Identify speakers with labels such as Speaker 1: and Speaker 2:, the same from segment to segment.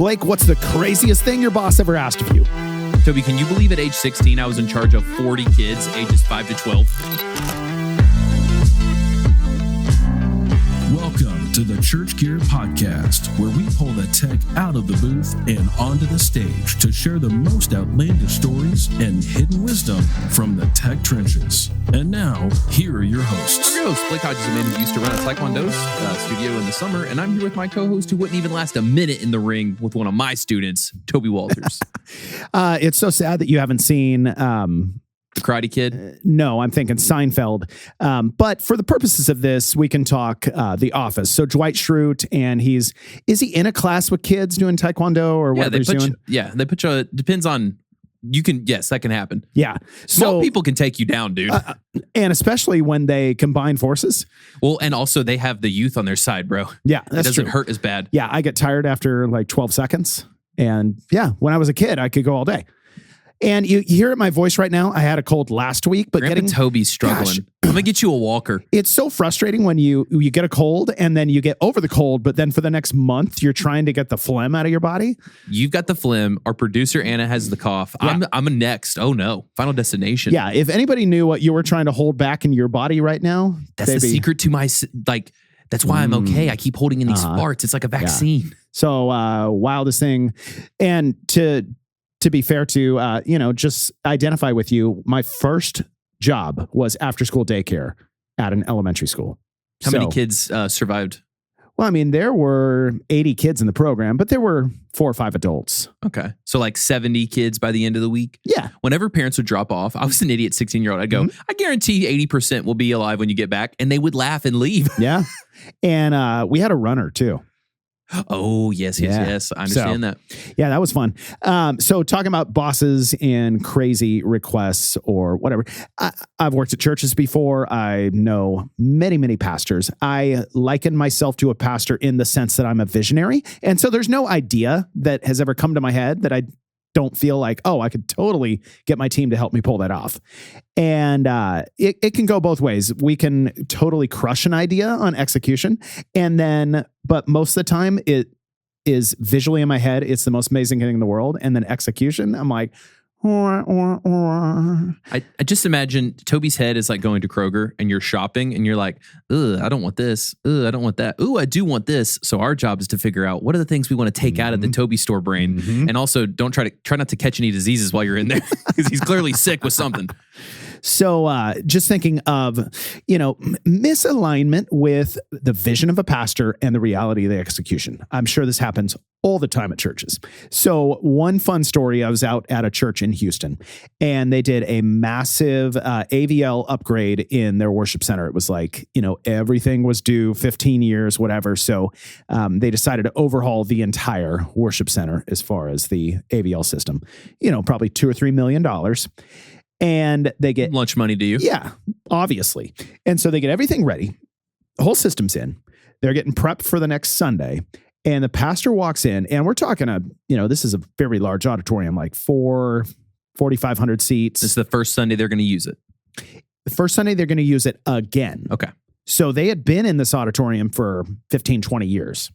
Speaker 1: Blake, what's the craziest thing your boss ever asked of you?
Speaker 2: Toby, can you believe at age 16, I was in charge of 40 kids, ages 5 to 12?
Speaker 3: Welcome to the Church Gear Podcast, where we pull the tech out of the booth and onto the stage to share the most outlandish stories and hidden wisdom from the tech trenches. And now, here are your hosts.
Speaker 2: I'm your host, Blake Hodges, a man who used to run a Taekwondo studio in the summer, and I'm here with my co-host who wouldn't even last a minute in the ring with one of my students, Toby Walters.
Speaker 1: It's so sad that you haven't seen...
Speaker 2: The Karate Kid?
Speaker 1: No, I'm thinking Seinfeld. But for the purposes of this, we can talk The Office. So Dwight Schrute, and is he in a class with kids doing Taekwondo or whatever he's doing?
Speaker 2: They put you, depends on, yes, that can happen.
Speaker 1: Yeah.
Speaker 2: Small people can take you down, dude.
Speaker 1: And especially when they combine forces.
Speaker 2: Well, and also they have the youth on their side, bro.
Speaker 1: Yeah, that's
Speaker 2: It doesn't
Speaker 1: true.
Speaker 2: hurt as bad.
Speaker 1: Yeah, I get tired after like 12 seconds. And yeah, when I was a kid, I could go all day. And you hear it in my voice right now. I had a cold last week, but
Speaker 2: Grandpa Toby's struggling.
Speaker 1: Gosh,
Speaker 2: I'm gonna get you a walker.
Speaker 1: It's so frustrating when you get a cold and then you get over the cold, but then for the next month you're trying to get the phlegm out of your body.
Speaker 2: You've got the phlegm. Our producer Anna has the cough.
Speaker 1: Yeah.
Speaker 2: I'm a next. Oh no, Final Destination.
Speaker 1: Yeah, if anybody knew what you were trying to hold back in your body right now,
Speaker 2: that's the secret to my That's why I'm okay. I keep holding in these farts. It's like a vaccine.
Speaker 1: Yeah. So wildest thing, and to be fair to, just identify with you, my first job was after school daycare at an elementary school.
Speaker 2: How many kids survived?
Speaker 1: Well, I mean, there were 80 kids in the program, but there were 4 or 5 adults.
Speaker 2: Okay. So like 70 kids by the end of the week?
Speaker 1: Yeah.
Speaker 2: Whenever parents would drop off, I was an idiot 16-year-old. I'd go, I guarantee 80% will be alive when you get back. And they would laugh and leave.
Speaker 1: Yeah. And we had a runner too.
Speaker 2: Oh, yes. I understand that.
Speaker 1: Yeah, that was fun. So talking about bosses and crazy requests or whatever, I've worked at churches before. I know many, many pastors. I liken myself to a pastor in the sense that I'm a visionary. And so there's no idea that has ever come to my head that I don't feel like, I could totally get my team to help me pull that off. And it can go both ways. We can totally crush an idea on execution. But most of the time it is visually in my head. It's the most amazing thing in the world. And then execution, I'm like,
Speaker 2: I just imagine Toby's head is like going to Kroger and you're shopping and you're like, I don't want this. I don't want that. I do want this. So our job is to figure out what are the things we want to take out of the Toby store brain. And also try not to catch any diseases while you're in there because he's clearly sick with something.
Speaker 1: So just thinking of, misalignment with the vision of a pastor and the reality of the execution. I'm sure this happens all the time at churches. So one fun story, I was out at a church in Houston and they did a massive AVL upgrade in their worship center. It was like, everything was due 15 years, whatever. So they decided to overhaul the entire worship center as far as the AVL system, probably $2 or $3 million. And they get
Speaker 2: lunch money to you.
Speaker 1: Yeah, obviously. And so they get everything ready. The whole system's in. They're getting prepped for the next Sunday. And the pastor walks in and we're talking this is a very large auditorium, like 4,500 seats.
Speaker 2: This is the first Sunday they're going to use it.
Speaker 1: The first Sunday they're going to use it again.
Speaker 2: Okay.
Speaker 1: So they had been in this auditorium for 15, 20 years.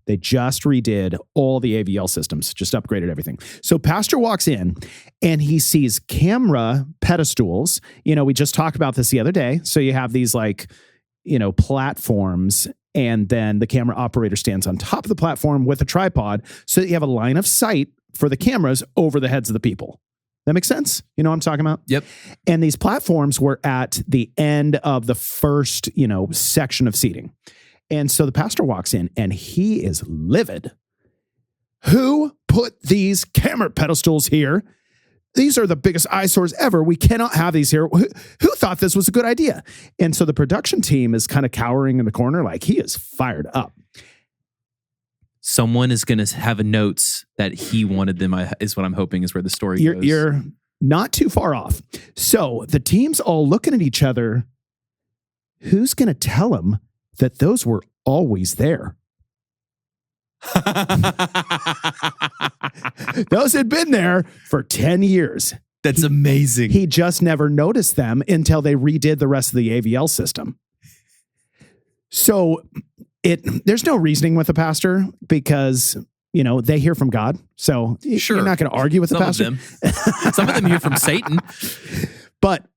Speaker 1: They just redid all the AVL systems, just upgraded everything. So pastor walks in and he sees camera pedestals. We just talked about this the other day. So you have these platforms and then the camera operator stands on top of the platform with a tripod so that you have a line of sight for the cameras over the heads of the people. That makes sense? You know what I'm talking about?
Speaker 2: Yep.
Speaker 1: And these platforms were at the end of the first, section of seating. And so the pastor walks in and he is livid. Who put these camera pedestals here? These are the biggest eyesores ever. We cannot have these here. Who thought this was a good idea? And so the production team is kind of cowering in the corner like he is fired up.
Speaker 2: Someone is going to have a notes that he wanted them, is what I'm hoping is where the story goes.
Speaker 1: You're not too far off. So the team's all looking at each other. Who's going to tell him that those were always there? Those had been there for 10 years.
Speaker 2: That's amazing.
Speaker 1: He just never noticed them until they redid the rest of the AVL system. So there's no reasoning with a pastor because, they hear from God. So
Speaker 2: Sure.
Speaker 1: you're not going to argue with the pastor.
Speaker 2: Some of them hear from Satan.
Speaker 1: But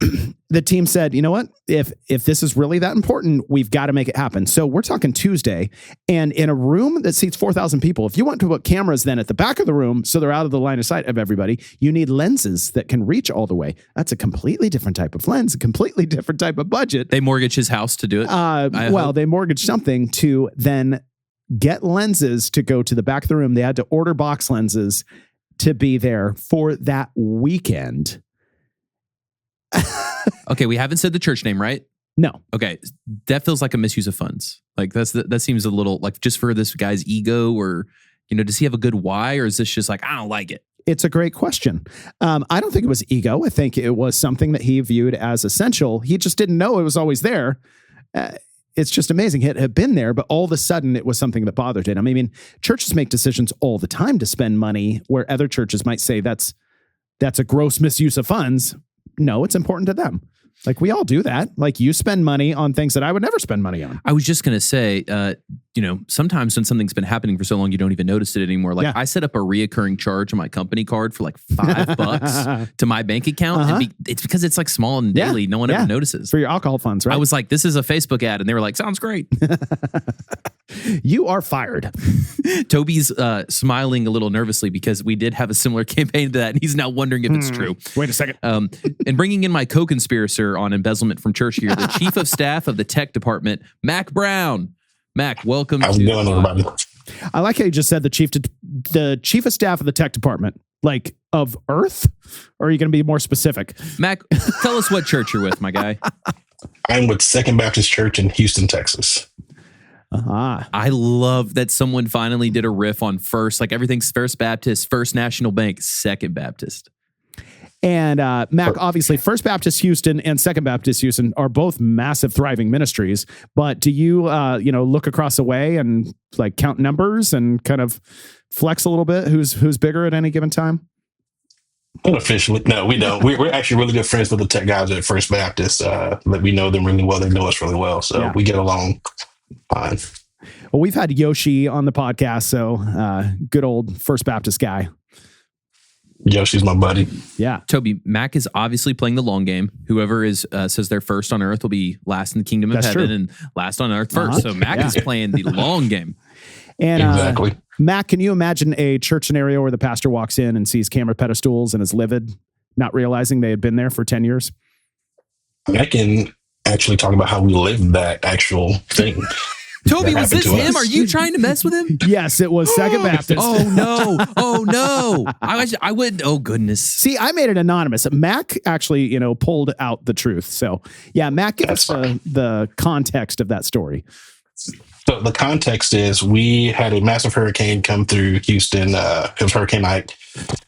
Speaker 1: the team said, you know what? If this is really that important, we've got to make it happen. So we're talking Tuesday, and in a room that seats 4,000 people, if you want to put cameras then at the back of the room so they're out of the line of sight of everybody, you need lenses that can reach all the way. That's a completely different type of lens, a completely different type of budget.
Speaker 2: They mortgage his house to do it.
Speaker 1: They mortgaged something to then get lenses to go to the back of the room. They had to order box lenses to be there for that weekend.
Speaker 2: Okay, we haven't said the church name, right?
Speaker 1: No.
Speaker 2: Okay, that feels like a misuse of funds. Like that seems a little like just for this guy's ego, or does he have a good why, or is this just like I don't like it?
Speaker 1: It's a great question. I don't think it was ego. I think it was something that he viewed as essential. He just didn't know it was always there. It's just amazing. It had been there, but all of a sudden it was something that bothered him. I mean, churches make decisions all the time to spend money where other churches might say that's a gross misuse of funds. No, it's important to them. Like we all do that. Like you spend money on things that I would never spend money on.
Speaker 2: I was just going to say, sometimes when something's been happening for so long, you don't even notice it anymore. Like I set up a reoccurring charge on my company card for like $5 to my bank account. And it's because it's like small and daily. No one ever notices.
Speaker 1: For your alcohol funds, right?
Speaker 2: I was like, this is a Facebook ad. And they were like, sounds great.
Speaker 1: You are fired.
Speaker 2: Toby's smiling a little nervously because we did have a similar campaign to that. And he's now wondering if it's true.
Speaker 1: Wait a second.
Speaker 2: And bringing in my co-conspirator on embezzlement from church here, the chief of staff of the tech department, MacBrown. Mac, welcome.
Speaker 4: How's it going, everybody?
Speaker 1: I like how you just said the chief of staff of the tech department, like of Earth, or are you going to be more specific?
Speaker 2: Mac, tell us what church you're with, my guy.
Speaker 4: I'm with Second Baptist Church in Houston, Texas.
Speaker 2: I love that someone finally did a riff on First, like everything's First Baptist, First National Bank, Second Baptist.
Speaker 1: And Mac, obviously, First Baptist Houston and Second Baptist Houston are both massive, thriving ministries. But do you, look across the way and like count numbers and kind of flex a little bit? Who's bigger at any given time?
Speaker 4: Unofficially, no, we don't. We're actually really good friends with the tech guys at First Baptist. We know them really well. They know us really well, so we get along fine.
Speaker 1: Well, we've had Yoshi on the podcast, so good old First Baptist guy.
Speaker 4: Yoshi's my buddy.
Speaker 1: Yeah.
Speaker 2: Toby, Mac is obviously playing the long game. Whoever is says they're first on earth will be last in the kingdom of heaven and last on earth first. So Mac is playing the long game.
Speaker 1: And
Speaker 4: exactly.
Speaker 1: Mac, can you imagine a church scenario where the pastor walks in and sees camera pedestals and is livid, not realizing they had been there for 10 years?
Speaker 4: I can actually talk about how we lived that actual thing.
Speaker 2: Toby, was this him? Are you trying to mess with him?
Speaker 1: Yes, it was Second Baptist.
Speaker 2: Oh no. I wouldn't. Oh goodness.
Speaker 1: See, I made it anonymous. Mac actually, pulled out the truth. So yeah, Mac, give us the context of that story.
Speaker 4: So the context is we had a massive hurricane come through Houston. It was Hurricane Ike,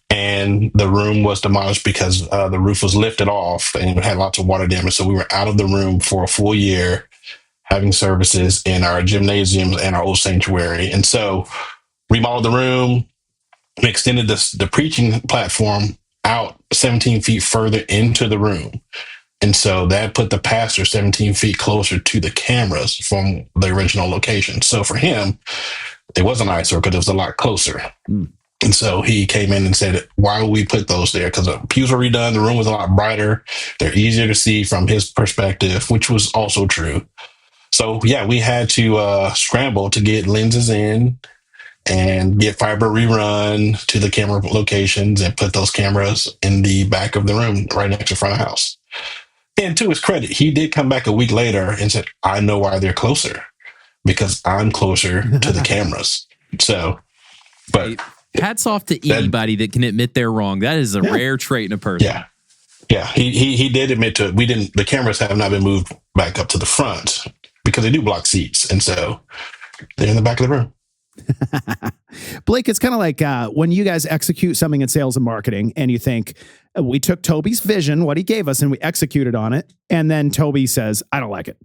Speaker 4: and the room was demolished because the roof was lifted off and it had lots of water damage. So we were out of the room for a full year, having services in our gymnasiums and our old sanctuary. And so remodeled the room, we extended the preaching platform out 17 feet further into the room. And so that put the pastor 17 feet closer to the cameras from the original location. So for him, it wasn't an eyesore because it was a lot closer. And so he came in and said, why would we put those there? Because the pews were redone. The room was a lot brighter. They're easier to see from his perspective, which was also true. So, yeah, we had to scramble to get lenses in and get fiber rerun to the camera locations and put those cameras in the back of the room right next to the front of the house. And to his credit, he did come back a week later and said, I know why they're closer, because I'm closer to the cameras. So, but
Speaker 2: hats off to anybody that can admit they're wrong. That is a rare trait in a person.
Speaker 4: Yeah. He did admit to it. The cameras have not been moved back up to the front because they do block seats. And so they're in the back of the room.
Speaker 1: Blake, it's kind of like when you guys execute something in sales and marketing and you think, we took Toby's vision, what he gave us, and we executed on it. And then Toby says, I don't like it.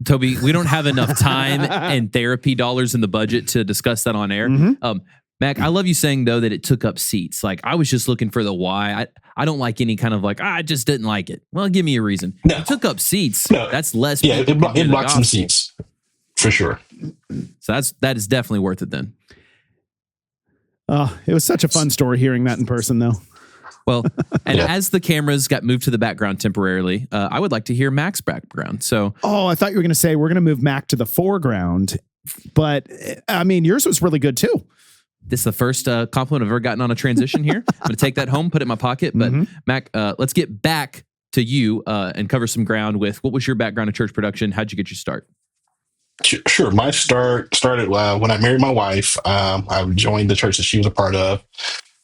Speaker 2: Toby, we don't have enough time and therapy dollars in the budget to discuss that on air. Mac, I love you saying, though, that it took up seats. Like, I was just looking for the why. I don't like any kind of like, I just didn't like it. Well, give me a reason.
Speaker 4: No.
Speaker 2: It took up seats.
Speaker 4: No.
Speaker 2: That's less.
Speaker 4: Yeah, it blocked some seats, for sure.
Speaker 2: So that is definitely worth it then.
Speaker 1: Oh, it was such a fun story hearing that in person, though.
Speaker 2: Well, and as the cameras got moved to the background temporarily, I would like to hear Mac's background. So,
Speaker 1: I thought you were going to say we're going to move Mac to the foreground, but I mean, yours was really good too.
Speaker 2: this is the first compliment I've ever gotten on a transition here. I'm going to take that home, put it in my pocket. But Mac, let's get back to you and cover some ground with what was your background in church production? How'd you get your start?
Speaker 4: Sure. My start started when I married my wife. I joined the church that she was a part of.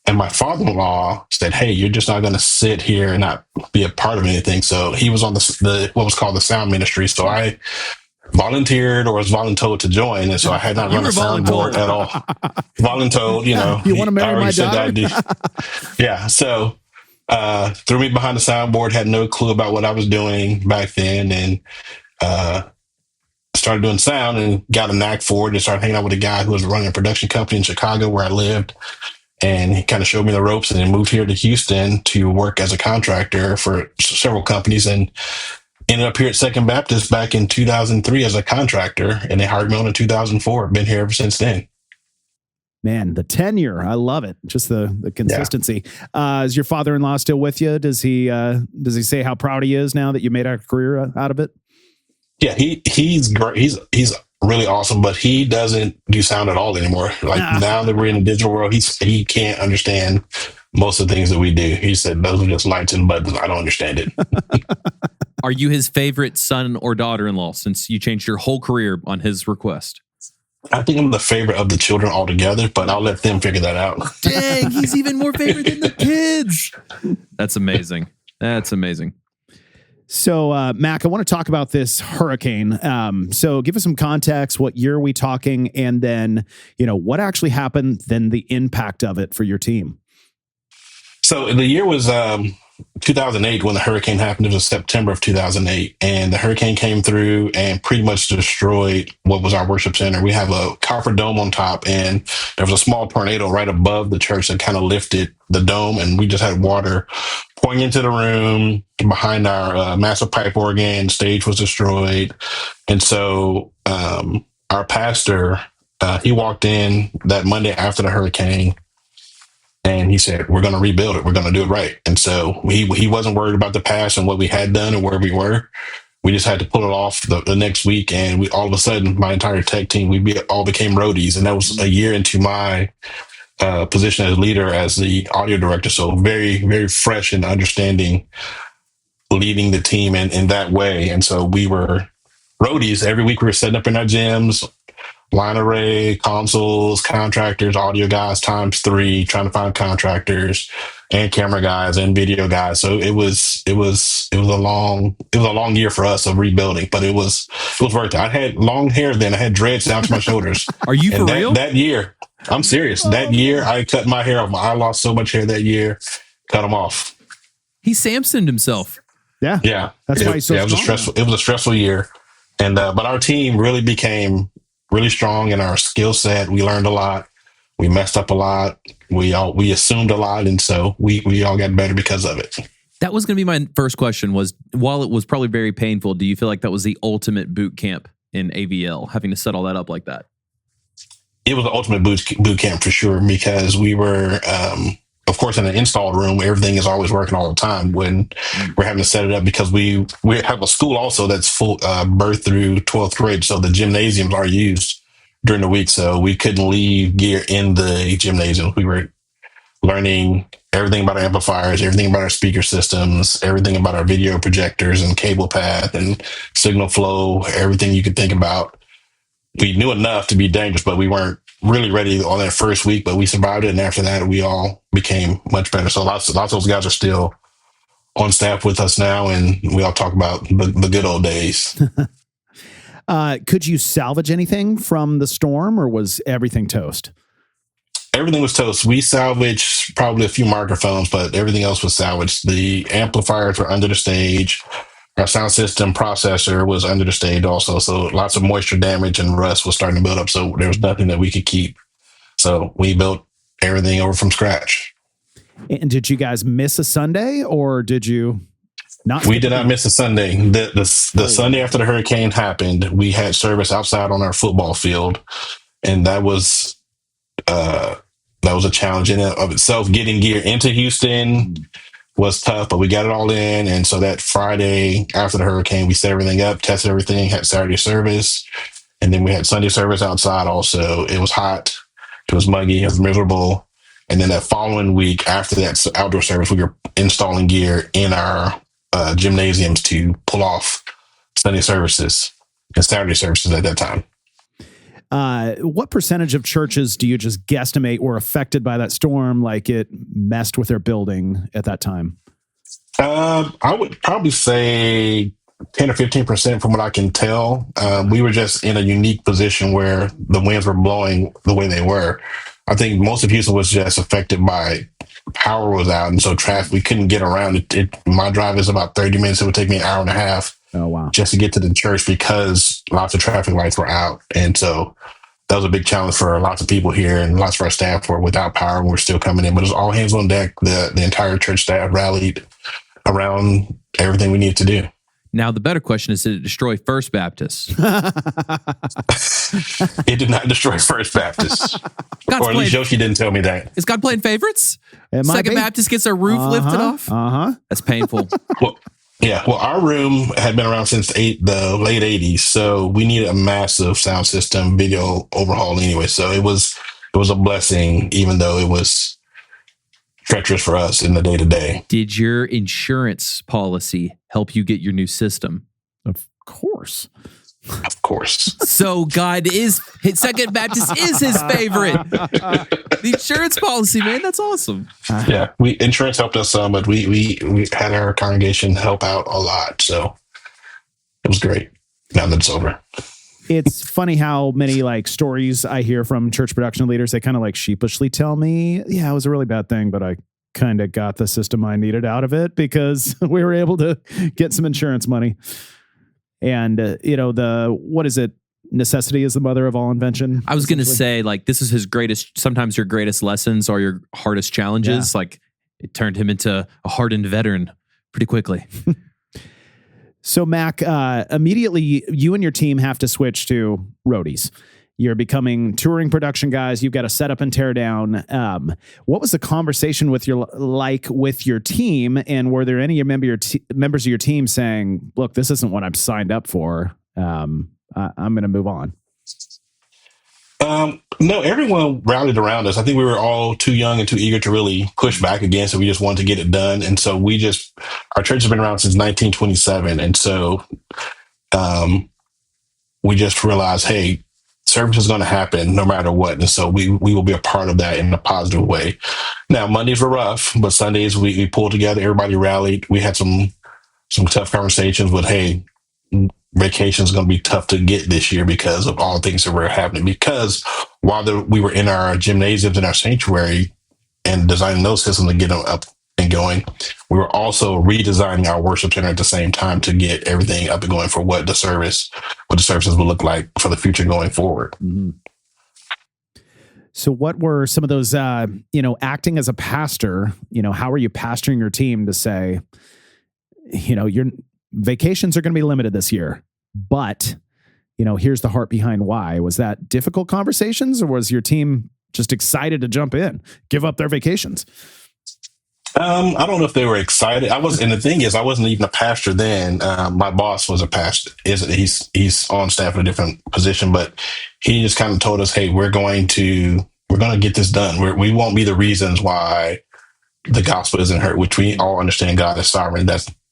Speaker 4: And my father-in-law said, "Hey, you're just not going to sit here and not be a part of anything." So he was on the what was called the sound ministry. So I volunteered or was voluntold to join. And so I had not run a soundboard at all. Voluntold, you know.
Speaker 1: You want to marry my daughter?
Speaker 4: Yeah. So threw me behind the soundboard, had no clue about what I was doing back then. And started doing sound and got a knack for it and started hanging out with a guy who was running a production company in Chicago where I lived. And he kind of showed me the ropes and then moved here to Houston to work as a contractor for several companies and ended up here at Second Baptist back in 2003 as a contractor. And they hired me on in 2004. Been here ever since then.
Speaker 1: Man, the tenure. I love it. Just the consistency. Yeah. Is your father-in-law still with you? Does he say how proud he is now that you made a career out of it?
Speaker 4: Yeah, he's great. He's really awesome, but he doesn't do sound at all anymore. Like now that we're in the digital world, he can't understand most of the things that we do. He said those are just lights and buttons. I don't understand it.
Speaker 2: Are you his favorite son or daughter-in-law since you changed your whole career on his request?
Speaker 4: I think I'm the favorite of the children altogether, but I'll let them figure that out.
Speaker 2: Dang, he's even more favorite than the kids. That's amazing. That's amazing.
Speaker 1: So, Mac, I want to talk about this hurricane. So give us some context. What year are we talking? And then, what actually happened, then the impact of it for your team.
Speaker 4: So the year was 2008 when the hurricane happened. It was September of 2008. And the hurricane came through and pretty much destroyed what was our worship center. We have a copper dome on top, and there was a small tornado right above the church that kind of lifted the dome. And we just had water pouring into the room behind our massive pipe organ. Stage was destroyed. And so our pastor, he walked in that Monday after the hurricane, and he said, "We're going to rebuild it. We're going to do it right." And so he wasn't worried about the past and what we had done and where we were. We just had to pull it off the next week. And all of a sudden, my entire tech team, all became roadies. And that was a year into my position as leader, as the audio director. So very, very fresh and understanding leading the team in that way. And so we were roadies. Every week we were setting up in our gyms, line array, consoles, contractors, audio guys times 3, trying to find contractors and camera guys and video guys. So it was a long year for us of rebuilding, but it was worth it. I had long hair then. I had dreads down to my shoulders.
Speaker 2: Are you for real?
Speaker 4: That year, I'm serious. That year I cut my hair off. I lost so much hair that year. Cut them off.
Speaker 2: He Samsoned himself.
Speaker 4: Yeah.
Speaker 1: That's why he's so
Speaker 4: strong. It was a stressful year. And but our team really became really strong in our skill set. We learned a lot. We messed up a lot. We assumed a lot. And so we all got better because of it.
Speaker 2: That was going to be my first question was, while it was probably very painful, do you feel like that was the ultimate boot camp in AVL, having to set all that up like that?
Speaker 4: It was the ultimate boot camp for sure, because we were, of course, in an install room, everything is always working all the time when we're having to set it up, because we have a school also that's full birth through 12th grade. So the gymnasiums are used during the week. So we couldn't leave gear in the gymnasium. We were learning everything about our amplifiers, everything about our speaker systems, everything about our video projectors and cable path and signal flow, everything you could think about. We knew enough to be dangerous, but we weren't really ready on that first week, but we survived it. And after that, we all became much better. So lots of those guys are still on staff with us now, and we all talk about the good old days.
Speaker 1: Could you salvage anything from the storm, or was everything toast?
Speaker 4: Everything was toast. We salvaged probably a few microphones, but everything else was salvaged. The amplifiers were under the stage. Our sound system processor was under the stage also. So lots of moisture damage and rust was starting to build up. So there was nothing that we could keep. So we built everything over from scratch. And
Speaker 1: did you guys miss a Sunday, or did you not?
Speaker 4: We did not miss a Sunday. The Sunday after the hurricane happened, we had service outside on our football field. And that was was a challenge in and of itself. Getting gear into Houston was tough, but we got it all in. And so that Friday after the hurricane, we set everything up, tested everything, had Saturday service, and then we had Sunday service outside also. It was hot, it was muggy, it was miserable. And then that following week after that outdoor service, we were installing gear in our gymnasiums to pull off Sunday services and Saturday services at that time.
Speaker 1: What percentage of churches do you just guesstimate were affected by that storm? Like it messed with their building at that time?
Speaker 4: I would probably say 10 or 15% from what I can tell. We were just in a unique position where the winds were blowing the way they were. I think most of Houston was just affected by power was out. And so traffic, we couldn't get around it. My drive is about 30 minutes. It would take me an hour and a half just to get to the church because lots of traffic lights were out. And so that was a big challenge for lots of people here, and lots of our staff were without power and we're still coming in, but it was all hands on deck. The entire church staff rallied around everything we needed to do.
Speaker 2: Now, the better question is, did it destroy First Baptist?
Speaker 4: It did not destroy First Baptist. Or at least Yoshi didn't tell me that.
Speaker 2: Is God playing favorites? Second Baptist gets a roof lifted off? That's painful.
Speaker 4: Well, our room had been around since the late 80s, so we needed a massive sound system, video overhaul anyway. So it was a blessing, even though it was treacherous for us in the day-to-day.
Speaker 2: Did your insurance policy help you get your new system?
Speaker 1: Of course.
Speaker 4: Of course.
Speaker 2: So Second Baptist is his favorite. The insurance policy, man, that's awesome.
Speaker 4: Yeah, insurance helped us some, but we had our congregation help out a lot, so it was great. Now that it's over.
Speaker 1: It's funny how many like stories I hear from church production leaders. They kind of like sheepishly tell me, "Yeah, it was a really bad thing, but I kind of got the system I needed out of it because we were able to get some insurance money." And what is it? Necessity is the mother of all invention.
Speaker 2: I was going to say, like, this is his greatest. Sometimes your greatest lessons are your hardest challenges. Yeah. Like, it turned him into a hardened veteran pretty quickly.
Speaker 1: So, Mac, immediately you and your team have to switch to roadies. You're becoming touring production guys. You've got to set up and tear down. What was the conversation with your team? And were there any members of your team saying, "Look, this isn't what I'm signed up for. I'm going to move on"?
Speaker 4: No, everyone rallied around us. I think we were all too young and too eager to really push back again. So we just wanted to get it done. And so our church has been around since 1927. And so we just realized, hey, service is going to happen no matter what. And so we will be a part of that in a positive way. Now, Mondays were rough, but Sundays we pulled together. Everybody rallied. We had some tough conversations with, hey, vacation is going to be tough to get this year because of all the things that were happening. Because while we were in our gymnasiums in our sanctuary and designing those systems to get them up and going, we were also redesigning our worship center at the same time to get everything up and going for what the services will look like for the future going forward.
Speaker 1: Mm-hmm. So what were some of those, acting as a pastor, how are you pastoring your team to say, your vacations are going to be limited this year, but, here's the heart behind why? Was that difficult conversations, or was your team just excited to jump in, give up their vacations?
Speaker 4: I don't know if they were excited. And the thing is, I wasn't even a pastor then. My boss was a pastor. He's on staff in a different position, but he just kind of told us, hey, we're going to get this done. We won't be the reasons why the gospel isn't heard, which we all understand God is sovereign.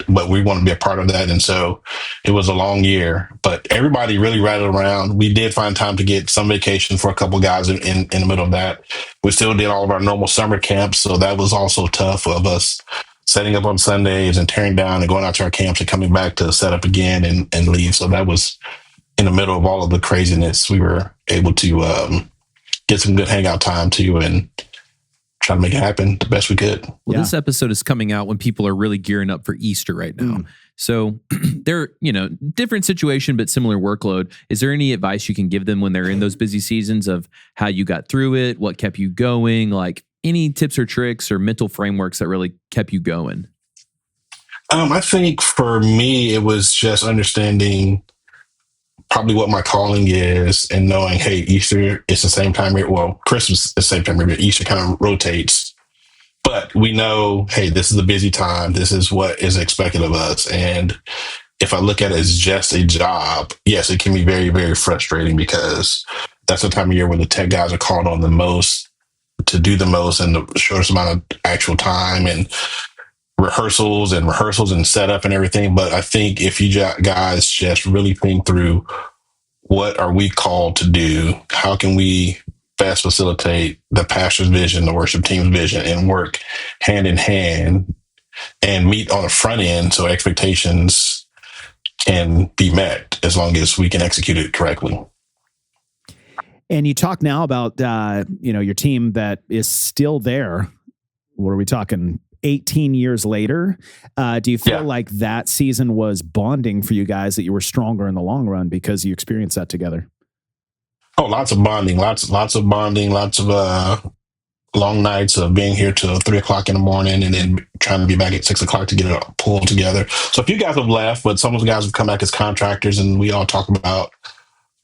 Speaker 4: But we want to be a part of that. And so it was a long year, but everybody really rallied around. We did find time to get some vacation for a couple of guys in the middle of that. We still did all of our normal summer camps. So that was also tough of us setting up on Sundays and tearing down and going out to our camps and coming back to set up again and leave. So that was in the middle of all of the craziness. We were able to get some good hangout time too and try to make it happen the best we could.
Speaker 2: Well, This episode is coming out when people are really gearing up for Easter right now. So they're, different situation, but similar workload. Is there any advice you can give them when they're in those busy seasons of how you got through it? What kept you going? Like any tips or tricks or mental frameworks that really kept you going?
Speaker 4: I think for me, it was just understanding probably what my calling is, and knowing, hey, Easter is the same time here. Well, Christmas is the same time here. Easter kind of rotates. But we know, hey, this is a busy time. This is what is expected of us. And if I look at it as just a job, yes, it can be very, very frustrating because that's the time of year when the tech guys are called on the most to do the most in the shortest amount of actual time, and rehearsals and setup and everything. But I think if you guys just really think through, what are we called to do? How can we best facilitate the pastor's vision, the worship team's vision, and work hand in hand and meet on the front end so expectations can be met as long as we can execute it correctly.
Speaker 1: And you talk now about, your team that is still there. What are we talking? 18 years later. Do you feel like that season was bonding for you guys, that you were stronger in the long run because you experienced that together?
Speaker 4: Oh, lots of bonding, lots of bonding, lots of long nights of being here till 3:00 in the morning and then trying to be back at 6:00 to get it all pulled together. So a few guys have left, but some of the guys have come back as contractors, and we all talk about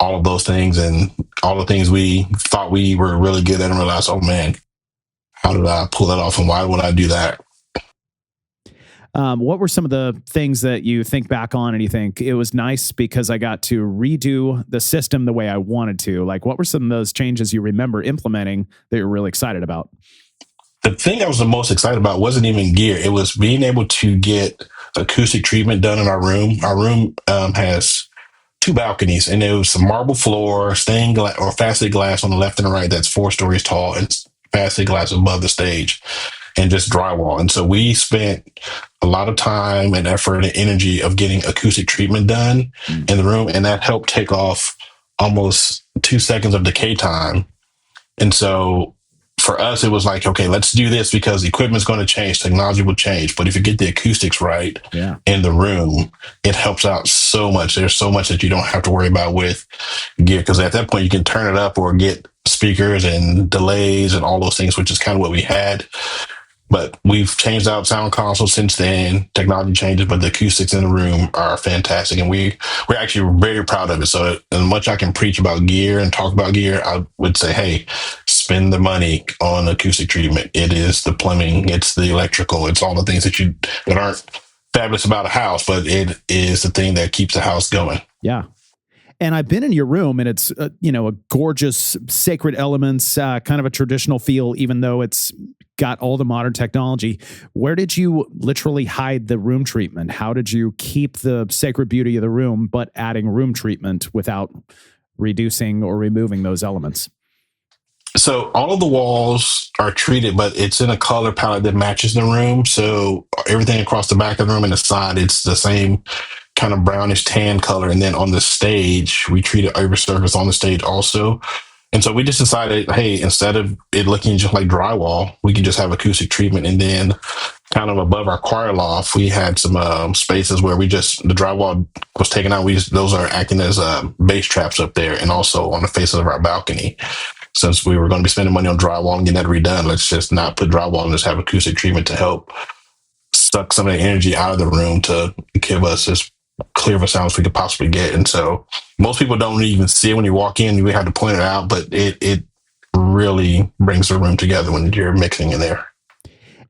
Speaker 4: all of those things and all the things we thought we were really good at and realized, oh man, how did I pull that off and why would I do that?
Speaker 1: What were some of the things that you think back on and you think it was nice because I got to redo the system the way I wanted to? Like, what were some of those changes you remember implementing that you're really excited about?
Speaker 4: The thing I was the most excited about wasn't even gear. It was being able to get acoustic treatment done in our room. Our room has 2 balconies, and it was some marble floor, stained glass or faceted glass on the left and the right that's 4 stories tall, and faceted glass above the stage, and just drywall. And so we spent a lot of time and effort and energy of getting acoustic treatment done in the room, and that helped take off almost 2 seconds of decay time. And so for us, it was like, okay, let's do this because equipment's going to change, technology will change. But if you get the acoustics right in the room, it helps out so much. There's so much that you don't have to worry about with gear, because at that point you can turn it up or get speakers and delays and all those things, which is kind of what we had. But we've changed out sound consoles since then. Technology changes, but the acoustics in the room are fantastic, and we're actually very proud of it. So as much I can preach about gear and talk about gear, I would say, hey, spend the money on acoustic treatment. It is the plumbing, it's the electrical, it's all the things that aren't fabulous about a house, but it is the thing that keeps the house going.
Speaker 1: Yeah. And I've been in your room, and it's a gorgeous sacred elements, kind of a traditional feel, even though it's got all the modern technology. Where did you literally hide the room treatment? How did you keep the sacred beauty of the room, but adding room treatment without reducing or removing those elements?
Speaker 4: So all of the walls are treated, but it's in a color palette that matches the room. So everything across the back of the room and the side, it's the same kind of brownish tan color. And then on the stage, we treat it every surface on the stage also. And so we just decided, hey, instead of it looking just like drywall, we can just have acoustic treatment. And then kind of above our choir loft, we had some spaces where the drywall was taken out. Those are acting as bass traps up there, and also on the faces of our balcony. Since we were going to be spending money on drywall and getting that redone, let's just not put drywall and just have acoustic treatment to help suck some of the energy out of the room to give us as clear of a sound as we could possibly get. And so most people don't even see it when you walk in. We have to point it out, but it really brings the room together when you're mixing in there.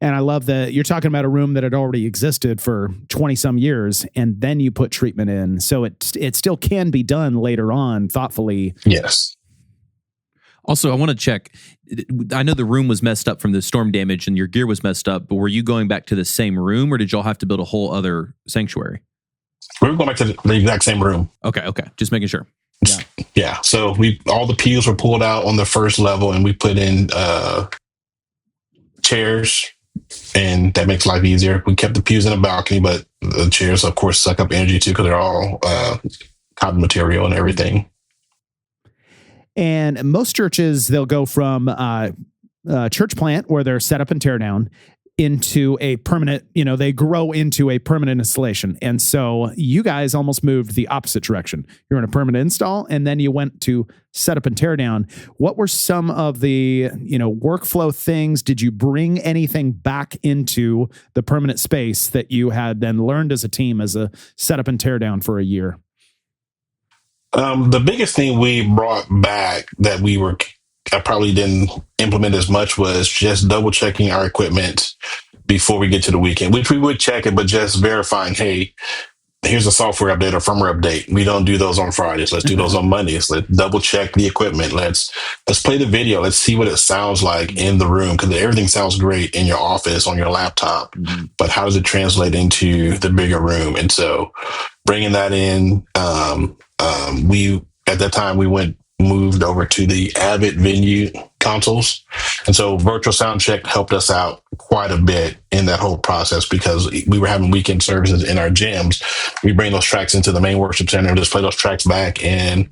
Speaker 1: And I love that you're talking about a room that had already existed for 20 some years, and then you put treatment in. So it still can be done later on thoughtfully.
Speaker 4: Yes.
Speaker 2: Also, I want to check. I know the room was messed up from the storm damage and your gear was messed up, but were you going back to the same room, or did y'all have to build a whole other sanctuary?
Speaker 4: We were going back to the exact same room.
Speaker 2: Okay. Just making sure.
Speaker 4: Yeah. So all the pews were pulled out on the first level, and we put in chairs, and that makes life easier. We kept the pews in the balcony, but the chairs, of course, suck up energy too, because they're all cotton material and everything.
Speaker 1: And most churches, they'll go from church plant where they're set up and tear down into a permanent, they grow into a permanent installation. And so you guys almost moved the opposite direction. You're in a permanent install, and then you went to set up and tear down. What were some of the, workflow things? Did you bring anything back into the permanent space that you had then learned as a team as a set up and tear down for a year?
Speaker 4: The biggest thing we brought back that I probably didn't implement as much was just double checking our equipment before we get to the weekend, which we would check it, but just verifying, hey, here's a software update or firmware update. We don't do those on Fridays. Let's do those on Mondays. Let's double check the equipment. Let's play the video. Let's see what it sounds like in the room, because everything sounds great in your office on your laptop, but how does it translate into the bigger room? And so bringing that in, we at that time moved over to the Avid venue consoles, and so virtual sound check helped us out quite a bit in that whole process, because we were having weekend services in our gyms. We bring those tracks into the main worship center and just play those tracks back and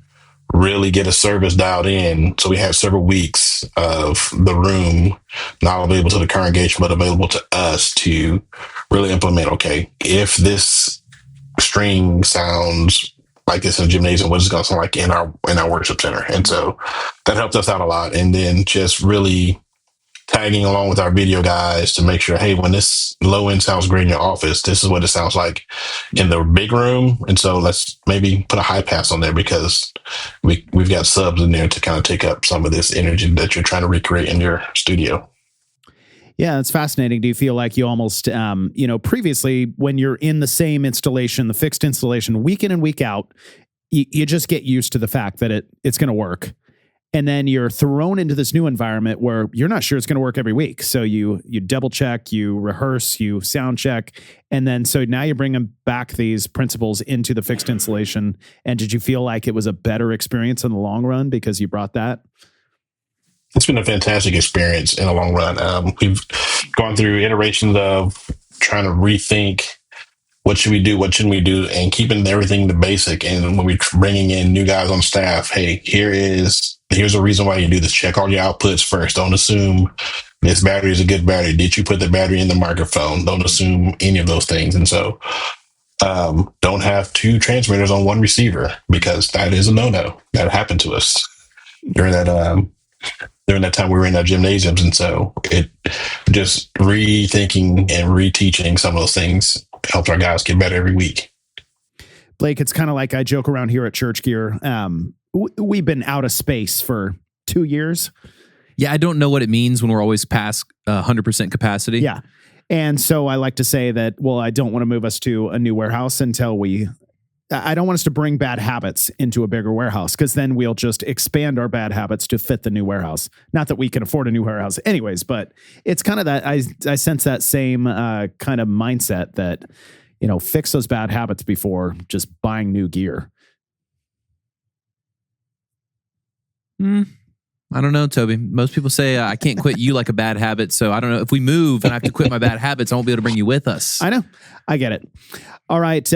Speaker 4: really get a service dialed in. So we had several weeks of the room not available to the congregation, but available to us to really implement, okay, if this string sounds like this in the gymnasium, what is it going to sound like in our worship center? And so that helped us out a lot. And then just really tagging along with our video guys to make sure, hey, when this low end sounds great in your office, this is what it sounds like in the big room. And so let's maybe put a high pass on there, because we've got subs in there to kind of take up some of this energy that you're trying to recreate in your studio.
Speaker 1: Yeah, it's fascinating. Do you feel like you almost, previously when you're in the same installation, the fixed installation, week in and week out, you just get used to the fact that it's going to work. And then you're thrown into this new environment where you're not sure it's going to work every week. So you double check, you rehearse, you sound check. And then so now you're bringing back these principles into the fixed installation. And did you feel like it was a better experience in the long run because you brought that?
Speaker 4: It's been a fantastic experience in the long run. We've gone through iterations of trying to rethink what should we do, what shouldn't we do, and keeping everything the basic. And when we're bringing in new guys on staff, hey, here's a reason why you do this. Check all your outputs first. Don't assume this battery is a good battery. Did you put the battery in the microphone? Don't assume any of those things. And so don't have two transmitters on one receiver, because that is a no-no. That happened to us during that time we were in our gymnasiums. And so it just rethinking and reteaching some of those things helps our guys get better every week.
Speaker 1: Blake, it's kind of like I joke around here at Church Gear. We've been out of space for 2 years.
Speaker 2: Yeah, I don't know what it means when we're always past 100% capacity.
Speaker 1: Yeah. And so I like to say that, well, I don't want to move us to a new warehouse until I don't want us to bring bad habits into a bigger warehouse, because then we'll just expand our bad habits to fit the new warehouse. Not that we can afford a new warehouse anyways, but it's kind of that I sense that same kind of mindset that, fix those bad habits before just buying new gear.
Speaker 2: I don't know, Toby. Most people say I can't quit you like a bad habit. So I don't know if we move and I have to quit my bad habits, I won't be able to bring you with us.
Speaker 1: I know. I get it. All right,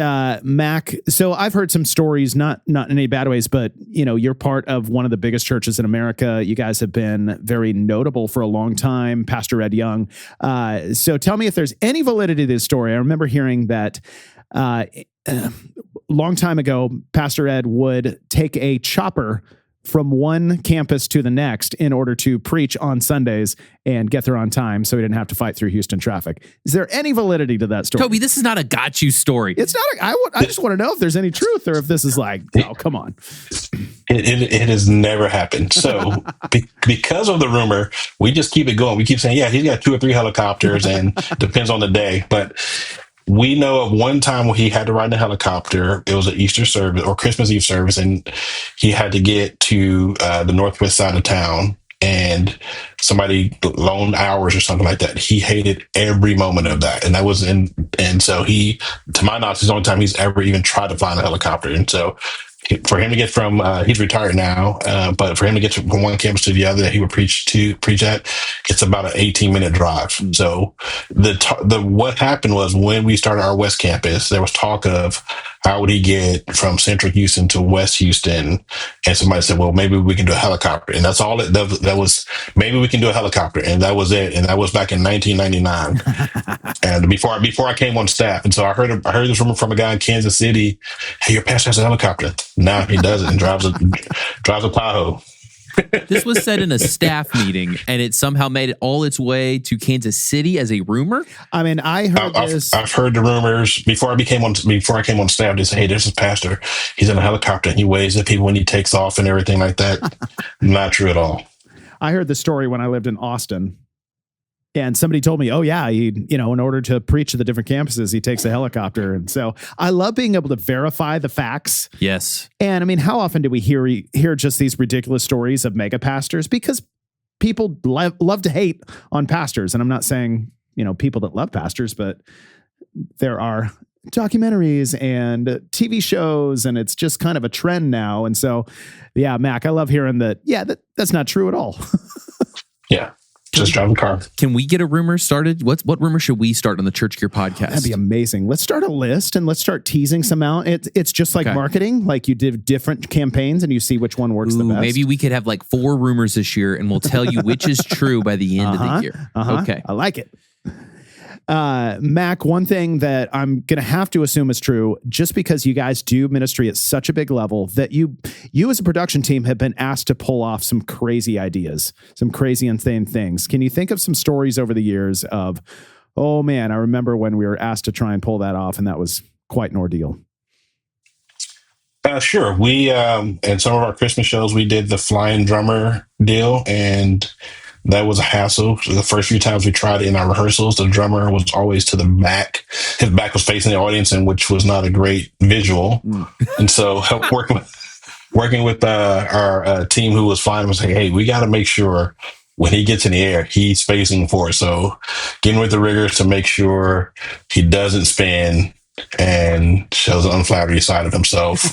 Speaker 1: Mac. So I've heard some stories, not in any bad ways, but you're part of one of the biggest churches in America. You guys have been very notable for a long time, Pastor Ed Young. So tell me if there's any validity to this story. I remember hearing that long time ago, Pastor Ed would take a chopper from one campus to the next in order to preach on Sundays and get there on time so he didn't have to fight through Houston traffic. Is there any validity to that story?
Speaker 2: Toby, this is not a got you story.
Speaker 1: It's not. I just want to know if there's any truth, or if this is like, oh, come on.
Speaker 4: It has never happened. So because of the rumor, we just keep it going. We keep saying, yeah, he's got 2 or 3 helicopters, and depends on the day. But we know of one time where he had to ride in a helicopter. It was an Easter service or Christmas Eve service, and he had to get to the northwest side of town, and somebody loaned hours or something like that. He hated every moment of that. And so he, to my knowledge, is the only time he's ever even tried to fly in a helicopter. And so for him to get from, he's retired now, but for him to get from one campus to the other that he would preach at, it's about an 18-minute drive. So what happened was, when we started our West campus, there was talk of how would he get from Central Houston to West Houston, and somebody said, well, maybe we can do a helicopter. And that's all that was, maybe we can do a helicopter. And that was it. And that was back in 1999. And before I came on staff. And so I heard this rumor from a guy in Kansas City, hey, your pastor has a helicopter. Now he does it and drives a plow hoe.
Speaker 2: This was said in a staff meeting, and it somehow made it all its way to Kansas City as a rumor.
Speaker 1: I mean, I heard this.
Speaker 4: I've heard the rumors before I came on staff. They say, "Hey, there's this pastor. He's in a helicopter. And he waves at people when he takes off and everything like that." Not true at all.
Speaker 1: I heard the story when I lived in Austin. And somebody told me, oh, yeah, in order to preach to the different campuses, he takes a helicopter. And so I love being able to verify the facts.
Speaker 2: Yes.
Speaker 1: And I mean, how often do we hear just these ridiculous stories of mega pastors? Because people love to hate on pastors. And I'm not saying, people that love pastors, but there are documentaries and TV shows, and it's just kind of a trend now. And so, yeah, Mac, I love hearing that. Yeah, that's not true at all.
Speaker 4: Yeah. Just drive a car.
Speaker 2: Can we get a rumor started? What rumor should we start on the Church Gear podcast?
Speaker 1: That'd be amazing. Let's start a list and let's start teasing some out. It's just like marketing. Like you did different campaigns and you see which one works the best.
Speaker 2: Maybe we could have like 4 rumors this year, and we'll tell you which is true by the end of the year. Okay.
Speaker 1: I like it. Mac, one thing that I'm going to have to assume is true, just because you guys do ministry at such a big level, that you as a production team have been asked to pull off some crazy ideas, some crazy insane things. Can you think of some stories over the years of, oh man, I remember when we were asked to try and pull that off, and that was quite an ordeal?
Speaker 4: Sure. We, in some of our Christmas shows, we did the flying drummer deal, and that was a hassle. So the first few times we tried it in our rehearsals, the drummer was always to the back. His back was facing the audience, and which was not a great visual. And so working with our team who was flying was like, hey, we got to make sure when he gets in the air, he's facing forward. So getting with the riggers to make sure he doesn't spin and shows an unflattering side of himself.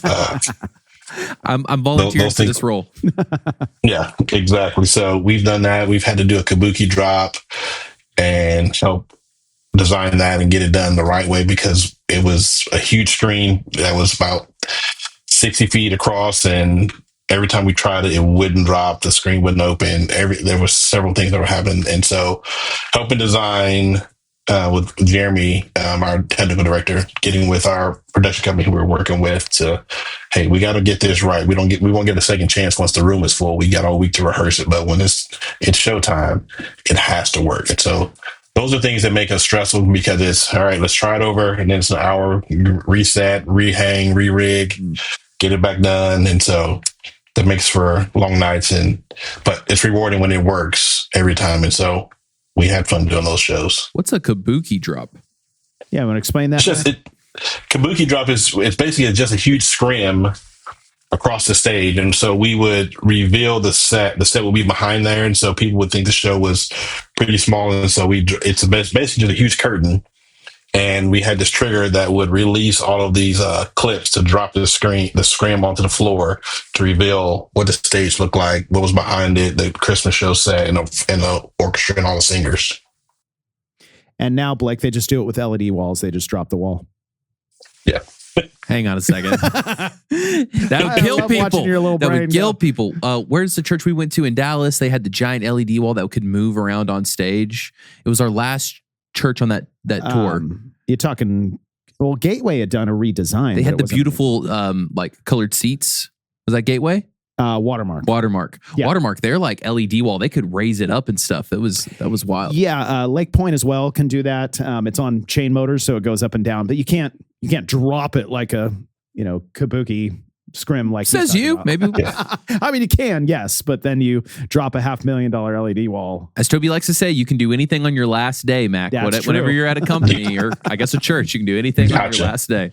Speaker 2: I'm volunteering for this role.
Speaker 4: Yeah, exactly. So we've done that. We've had to do a kabuki drop and help design that and get it done the right way, because it was a huge screen that was about 60 feet across, and every time we tried it wouldn't drop. The screen wouldn't open. There was several things that were happening. And so helping design with Jeremy, our technical director, getting with our production company who we're working with to, hey, we got to get this right. We won't get a second chance once the room is full. We got all week to rehearse it, but when it's showtime, it has to work. And so those are things that make us stressful, because it's all right, let's try it over, and then it's an hour, reset, rehang, re-rig, get it back done. And so that makes for long nights, but it's rewarding when it works every time. And so we had fun doing those shows.
Speaker 2: What's a kabuki drop?
Speaker 1: Yeah, want to explain that?
Speaker 4: Kabuki drop it's basically just a huge scrim across the stage, and so we would reveal the set. The set would be behind there, and so people would think the show was pretty small, and so it's basically just a huge curtain, and we had this trigger that would release all of these clips to drop the scrim onto the floor to reveal what the stage looked like, what was behind it, the Christmas show set, and the orchestra and all the singers.
Speaker 1: And now, Blake, they just do it with LED walls. They just drop the wall.
Speaker 4: Yeah.
Speaker 2: Hang on a second. That would kill people. That would kill people. Where's the church we went to in Dallas? They had the giant LED wall that could move around on stage. It was our last church on that tour.
Speaker 1: You're talking, well, Gateway had done a redesign.
Speaker 2: They had the beautiful like colored seats. Was that Gateway?
Speaker 1: Watermark.
Speaker 2: Yeah. Watermark, they're like LED wall. They could raise it up and stuff. That was wild.
Speaker 1: Yeah, Lake Point as well can do that. It's on chain motors, so it goes up and down, but you can't drop it like a kabuki scrim like
Speaker 2: says you
Speaker 1: about.
Speaker 2: Maybe.
Speaker 1: I mean, you can, yes, but then you drop a $500,000 LED wall.
Speaker 2: As Toby likes to say, you can do anything on your last day, Mac. Whenever you're at a company or I guess a church, you can do anything on your last day.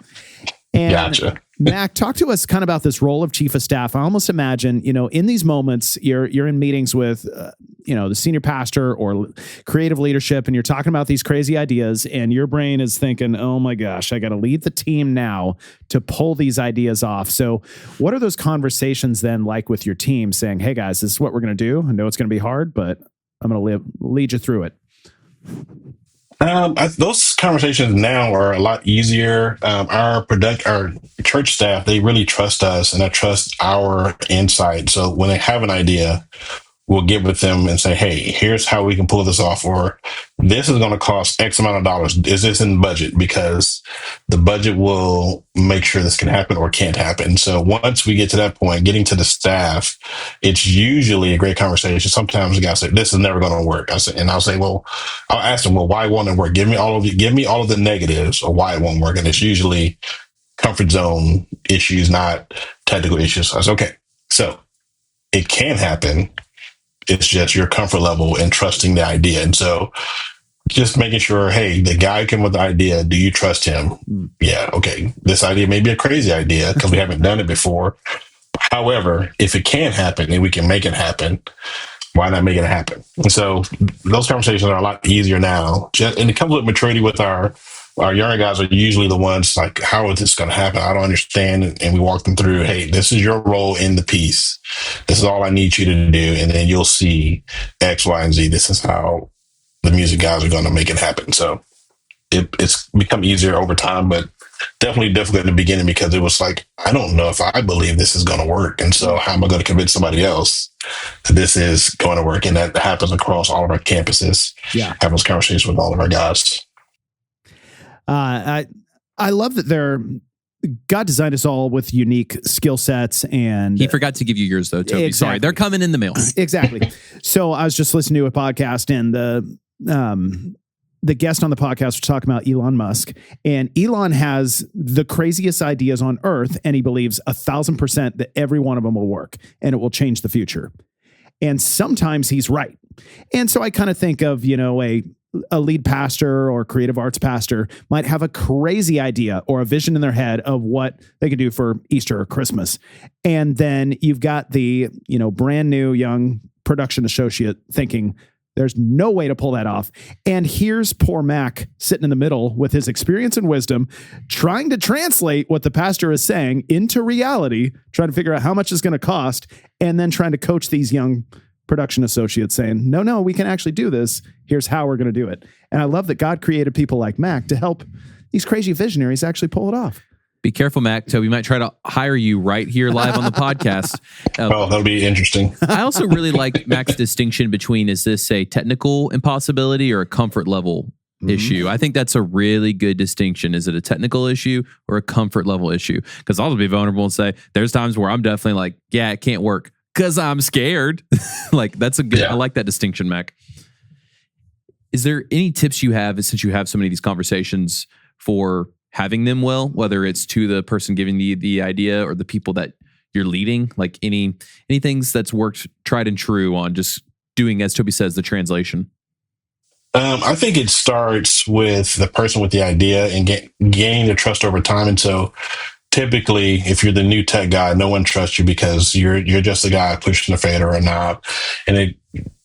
Speaker 1: And Mac, talk to us kind of about this role of chief of staff. I almost imagine, in these moments, you're in meetings with, the senior pastor or creative leadership, and you're talking about these crazy ideas, and your brain is thinking, oh my gosh, I got to lead the team now to pull these ideas off. So what are those conversations then like with your team saying, hey guys, this is what we're going to do. I know it's going to be hard, but I'm going to lead you through it.
Speaker 4: Those conversations now are a lot easier. Our church staff, they really trust us, and I trust our insight. So when they have an idea, we'll get with them and say, hey, here's how we can pull this off, or this is going to cost X amount of dollars. Is this in the budget? Because the budget will make sure this can happen or can't happen. So once we get to that point, getting to the staff, it's usually a great conversation. Sometimes the guy say, this is never going to work. I'll say, well, I'll ask them, well, why won't it work? Give me all of the negatives or why it won't work. And it's usually comfort zone issues, not technical issues. I said, okay, so it can happen. It's just your comfort level and trusting the idea. And so just making sure, hey, the guy came with the idea. Do you trust him? Yeah. Okay. This idea may be a crazy idea because we haven't done it before. However, if it can happen and we can make it happen, why not make it happen? And so those conversations are a lot easier now. And it comes with maturity with our younger guys are usually the ones like, how is this going to happen? I don't understand. And we walk them through, hey, this is your role in the piece. This is all I need you to do. And then you'll see X, Y, and Z. This is how the music guys are going to make it happen. So it's become easier over time, but definitely difficult in the beginning because it was like, I don't know if I believe this is going to work. And so how am I going to convince somebody else that this is going to work? And that happens across all of our campuses. Yeah. Have those conversations with all of our guys.
Speaker 1: I love that God designed us all with unique skill sets, and
Speaker 2: he forgot to give you yours though, Toby. Exactly. Sorry, they're coming in the mail.
Speaker 1: Exactly. So I was just listening to a podcast, and the guest on the podcast was talking about Elon Musk, and Elon has the craziest ideas on earth, and he believes 1,000% that every one of them will work and it will change the future. And sometimes he's right. And so I kind of think of, a lead pastor or creative arts pastor might have a crazy idea or a vision in their head of what they could do for Easter or Christmas. And then you've got the, brand new young production associate thinking there's no way to pull that off. And here's poor Mac sitting in the middle with his experience and wisdom, trying to translate what the pastor is saying into reality, trying to figure out how much it's going to cost, and then trying to coach these young production associates saying, no, we can actually do this. Here's how we're going to do it. And I love that God created people like Mac to help these crazy visionaries actually pull it off.
Speaker 2: Be careful, Mac. Toby might try to hire you right here live on the podcast.
Speaker 4: That'll be interesting.
Speaker 2: I also really like Mac's distinction between, is this a technical impossibility or a comfort level issue? I think that's a really good distinction. Is it a technical issue or a comfort level issue? Because I'll be vulnerable and say, there's times where I'm definitely like, yeah, it can't work because I'm scared. Like, that's a good, I like that distinction, Mac. Is there any tips you have, since you have so many of these conversations, for having them well, whether it's to the person giving the idea or the people that you're leading? Like any things that's worked tried and true on just doing, as Toby says, the translation?
Speaker 4: I think it starts with the person with the idea and gaining the trust over time. And so typically, if you're the new tech guy, no one trusts you because you're just a guy pushing a fader or a knob. And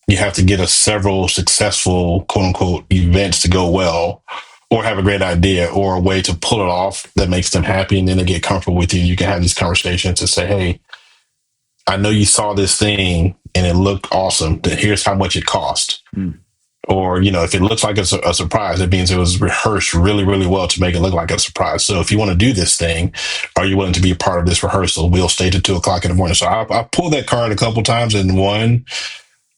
Speaker 4: you have to get several successful, quote unquote, events to go well, or have a great idea or a way to pull it off that makes them happy. And then they get comfortable with you. You can have these conversations and say, hey, I know you saw this thing and it looked awesome. Here's how much it cost. Or, if it looks like it's a surprise, it means it was rehearsed really, really well to make it look like a surprise. So if you want to do this thing, are you willing to be a part of this rehearsal? We'll stay till 2:00 in the morning. So I pulled that card a couple times and won.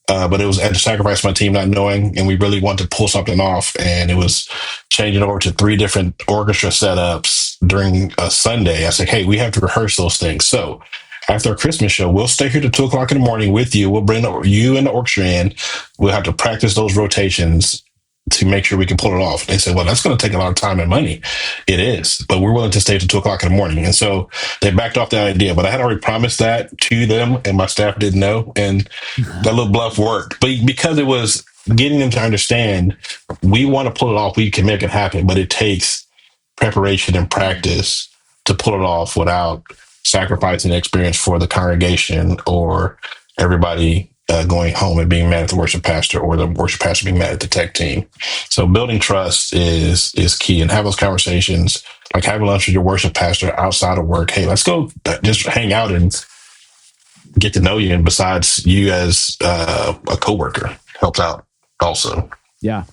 Speaker 4: But it was at the sacrifice of my team not knowing, and we really wanted to pull something off. And it was changing over to 3 different orchestra setups during a Sunday. I said, hey, we have to rehearse those things. So after a Christmas show, we'll stay here till 2:00 in the morning with you. We'll bring you and the orchestra in. We'll have to practice those rotations to make sure we can pull it off. They said, well, that's going to take a lot of time and money. It is, but we're willing to stay till 2:00 in the morning. And so they backed off that idea, but I had already promised that to them and my staff didn't know. And that little bluff worked. But because it was getting them to understand, we want to pull it off. We can make it happen, but it takes preparation and practice to pull it off without sacrificing the experience for the congregation or everybody going home and being mad at the worship pastor or the worship pastor being mad at the tech team. So building trust is key, and have those conversations, like having lunch with your worship pastor outside of work. Hey, let's go just hang out and get to know you. And besides, you as a coworker helps out also.
Speaker 1: Yeah.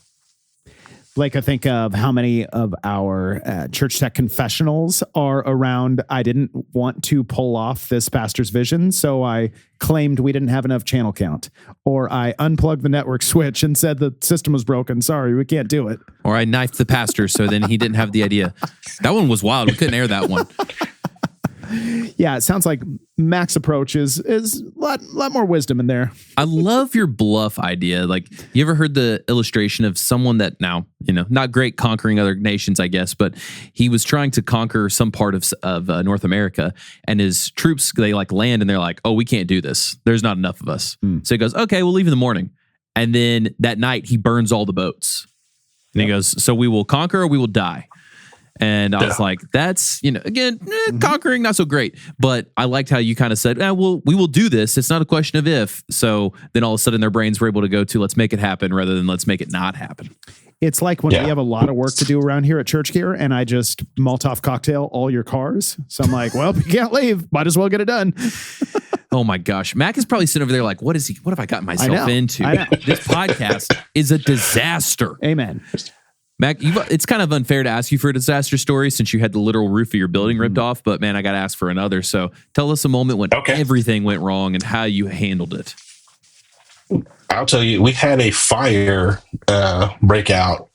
Speaker 1: Blake, I think of how many of our church tech confessionals are around. I didn't want to pull off this pastor's vision, so I claimed we didn't have enough channel count. Or I unplugged the network switch and said the system was broken. Sorry, we can't do it.
Speaker 2: Or I knifed the pastor, so then he didn't have the idea. That one was wild. We couldn't air that one.
Speaker 1: Yeah, it sounds like Mac's approach is a lot more wisdom in there.
Speaker 2: I love your bluff idea. Like, you ever heard the illustration of someone that now, not great conquering other nations, I guess, but he was trying to conquer some part of North America, and his troops, they like land and they're like, oh, we can't do this. There's not enough of us. So he goes, okay, we'll leave in the morning. And then that night he burns all the boats. And he goes, so we will conquer or we will die. And I was like, that's, again, conquering, not so great. But I liked how you kind of said, we will do this. It's not a question of if. So then all of a sudden their brains were able to go to, let's make it happen rather than let's make it not happen.
Speaker 1: It's like when we have a lot of work to do around here at Church Gear and I just Molotov cocktail all your cars. So I'm like, well, you can't leave. Might as well get it done.
Speaker 2: Oh my gosh. Mac is probably sitting over there like, what have I gotten myself into? This podcast is a disaster.
Speaker 1: Amen.
Speaker 2: Mac, it's kind of unfair to ask you for a disaster story since you had the literal roof of your building ripped off, but man, I got to ask for another. So tell us a moment when everything went wrong and how you handled it.
Speaker 4: I'll tell you, we had a fire breakout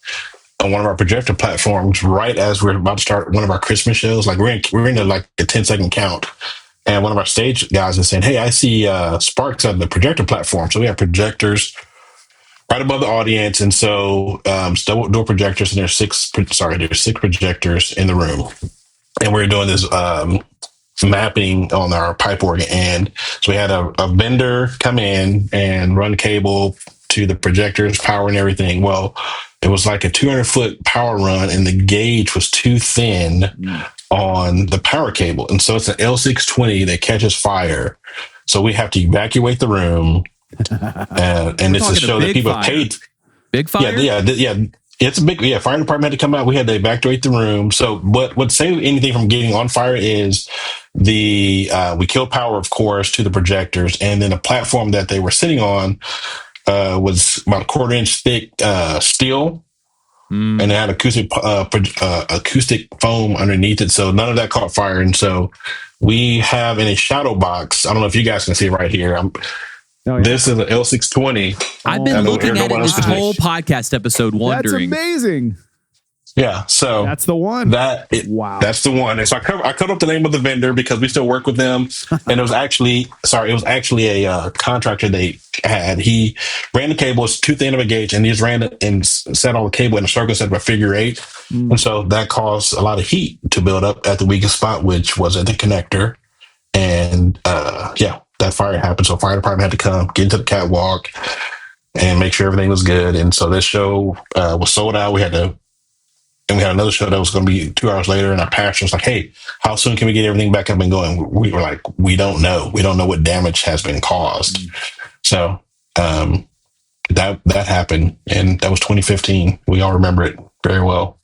Speaker 4: on one of our projector platforms right as we were about to start one of our Christmas shows. Like we're into like a 10-second count. And one of our stage guys is saying, hey, I see sparks on the projector platform. So we have projectors right above the audience, and so door projectors, and there's six projectors in the room, and we're doing this mapping on our pipe organ. And so we had a vendor come in and run cable to the projectors, power and everything. Well, it was like a 200-foot power run, and the gauge was too thin on the power cable, and so it's an L620 that catches fire. So we have to evacuate the room. And it's a show that people have paid.
Speaker 2: Big fire?
Speaker 4: Yeah. It's a big, fire department had to come out. We had to evacuate the room. So what saved anything from getting on fire is we killed power, of course, to the projectors. And then the platform that they were sitting on was about a 1/4-inch thick steel. And it had acoustic foam underneath it. So none of that caught fire. And so we have in a shadow box, I don't know if you guys can see it right here. This is an L620.
Speaker 2: I've been looking at it this whole podcast episode wondering.
Speaker 1: That's amazing.
Speaker 4: Yeah, so
Speaker 1: that's the one.
Speaker 4: Wow, that's the one. And so I cut up the name of the vendor because we still work with them. And it was actually a contractor they had. He ran the cable. It's too thin of a gauge, and he just ran it and set all the cable in a circle instead of a figure eight. And so that caused a lot of heat to build up at the weakest spot, which was at the connector. And that fire happened. So fire department had to come, get into the catwalk, and make sure everything was good. And so this show was sold out. We had another show that was going to be 2 hours later, and our pastor was like, hey, how soon can we get everything back up and going? We were like, we don't know. We don't know what damage has been caused. So that happened, and that was 2015. We all remember it very well.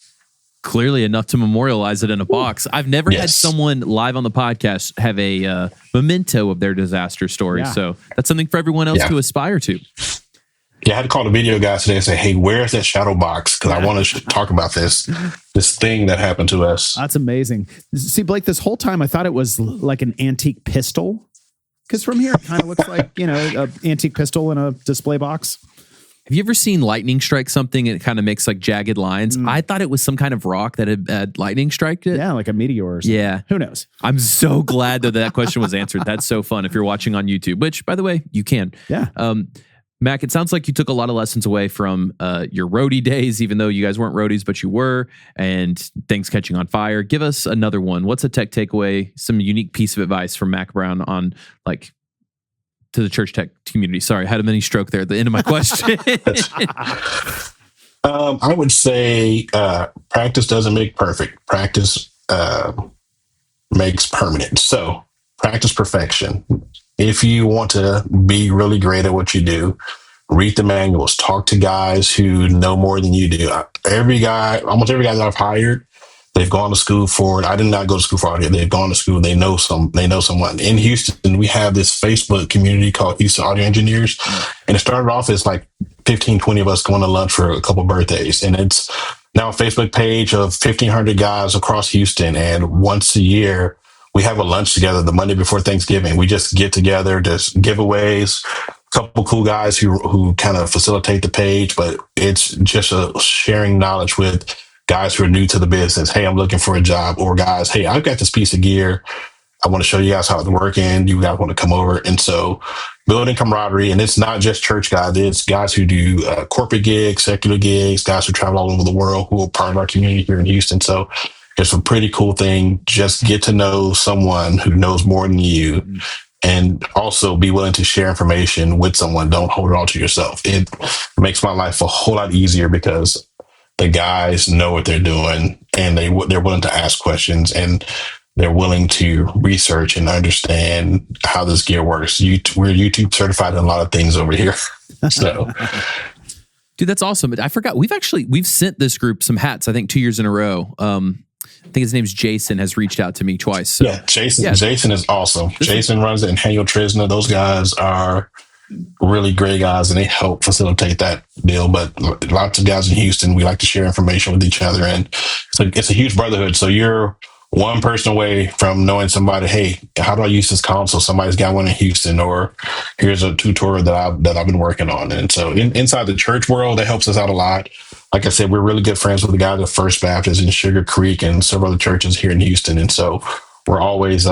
Speaker 2: Clearly enough to memorialize it in a box. I've never had someone live on the podcast have a memento of their disaster story. Yeah. So that's something for everyone else to aspire to.
Speaker 4: Yeah, I had to call the video guys today and say, hey, where's that shadow box? Because I want to talk about this thing that happened to us.
Speaker 1: That's amazing. See, Blake, this whole time I thought it was like an antique pistol. Because from here, it kind of looks like, an antique pistol in a display box.
Speaker 2: Have you ever seen lightning strike something and it kind of makes like jagged lines? I thought it was some kind of rock that had lightning striked it.
Speaker 1: Yeah, like a meteor or something.
Speaker 2: Yeah.
Speaker 1: Who knows?
Speaker 2: I'm so glad that question was answered. That's so fun if you're watching on YouTube, which, by the way, you can.
Speaker 1: Yeah.
Speaker 2: Mac, it sounds like you took a lot of lessons away from your roadie days, even though you guys weren't roadies, but you were, and things catching on fire. Give us another one. What's a tech takeaway, some unique piece of advice from MacBrown on to the church tech community? Sorry, I had a mini stroke there at the end of my question.
Speaker 4: I would say practice doesn't make perfect. Practice makes permanent. So practice perfection. If you want to be really great at what you do, read the manuals, talk to guys who know more than you do. Almost every guy that I've hired, They've gone to school for it. I did not go to school for audio. They've gone to school. They know someone. In Houston, we have this Facebook community called Houston Audio Engineers. And it started off as like 15, 20 of us going to lunch for a couple birthdays. And it's now a Facebook page of 1,500 guys across Houston. And once a year, we have a lunch together the Monday before Thanksgiving. We just get together, just giveaways, a couple cool guys who kind of facilitate the page, but it's just a sharing knowledge with guys who are new to the business. Hey, I'm looking for a job. Or guys, hey, I've got this piece of gear. I want to show you guys how it's working. You guys want to come over. And so building camaraderie. And it's not just church guys. It's guys who do corporate gigs, secular gigs, guys who travel all over the world who are part of our community here in Houston. So it's a pretty cool thing. Just get to know someone who knows more than you. And also be willing to share information with someone. Don't hold it all to yourself. It makes my life a whole lot easier because the guys know what they're doing, and they're willing to ask questions, and they're willing to research and understand how this gear works. We're YouTube certified in a lot of things over here. So,
Speaker 2: dude, that's awesome. I forgot we've sent this group some hats. I think 2 years in a row. I think his name's Jason, has reached out to me twice. So.
Speaker 4: Yeah, Jason is awesome. Jason runs it, and Daniel Trisna. Those guys are really great guys, and they help facilitate that deal. But lots of guys in Houston, we like to share information with each other, and it's a huge brotherhood. So you're one person away from knowing somebody. Hey, how do I use this console? Somebody's got one in Houston, or here's a tutorial that I've been working on. And so inside the church world, that helps us out a lot. Like I said, we're really good friends with the guys at First Baptist in Sugar Creek and several other churches here in Houston, and so we're always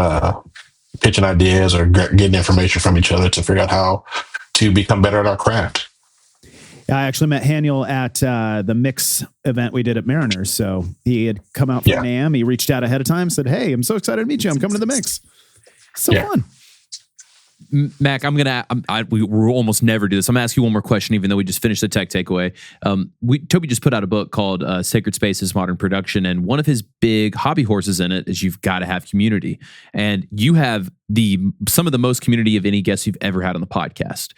Speaker 4: pitching ideas or getting information from each other to figure out how to become better at our craft.
Speaker 1: I actually met Haniel at the Mix event we did at Mariners. So he had come out from NAM. He reached out ahead of time, said, "Hey, I'm so excited to meet you. I'm coming to the Mix." So fun.
Speaker 2: Mac, we almost never do this. I'm going to ask you one more question, even though we just finished the tech takeaway. Toby just put out a book called Sacred Spaces, Modern Production. And one of his big hobby horses in it is you've got to have community. And you have some of the most community of any guest you've ever had on the podcast.